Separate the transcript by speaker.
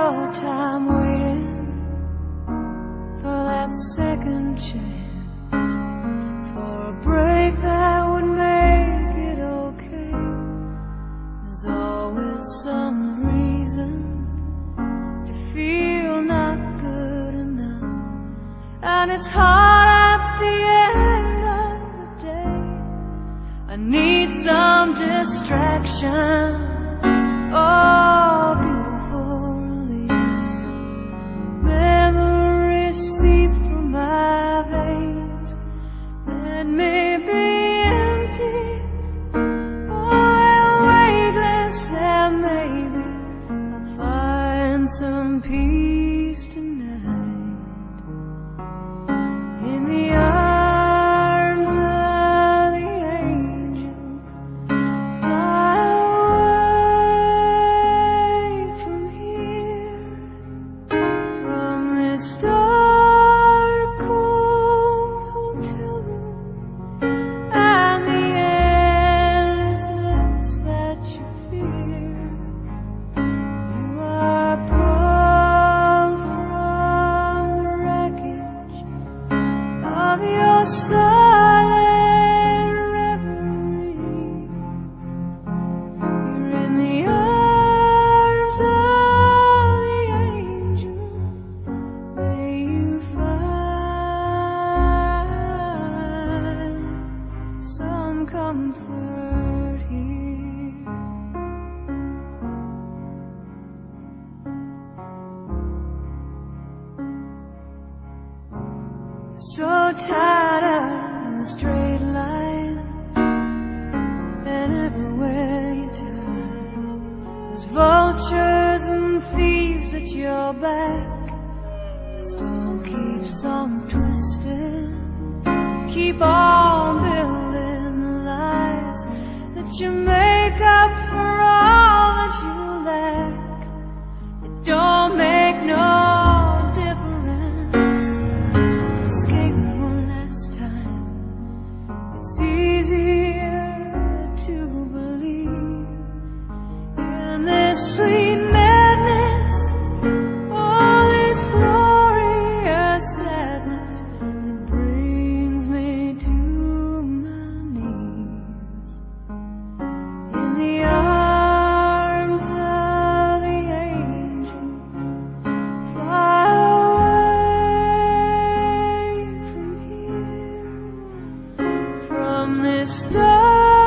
Speaker 1: your time waiting for that second chance, for a break that would make it okay. There's always some reason to feel not good enough, and it's hard at the end of the day. I need some distraction, oh, beautiful release. Memories seep through my veins that may be empty, oh, weightless, and maybe I'll find some peace tonight in the arms of the angel. Fly away from here, from this dark, cold hotel room, and the endlessness that you fear. You are pulled from the wreckage of your silent reverie. You're in the arms of the angel. May you find some comfort here. So tired of the straight line, and everywhere you turn, there's vultures and thieves at your back. The storm keeps on twisting, keep on building the lies that you make up for all that you lack. It don't make no difference escaping one last time. It's easier to believe in this sweet madness, all this glorious sadness that brings me to my knees in the arms of the angel. Fly away from here, from this dark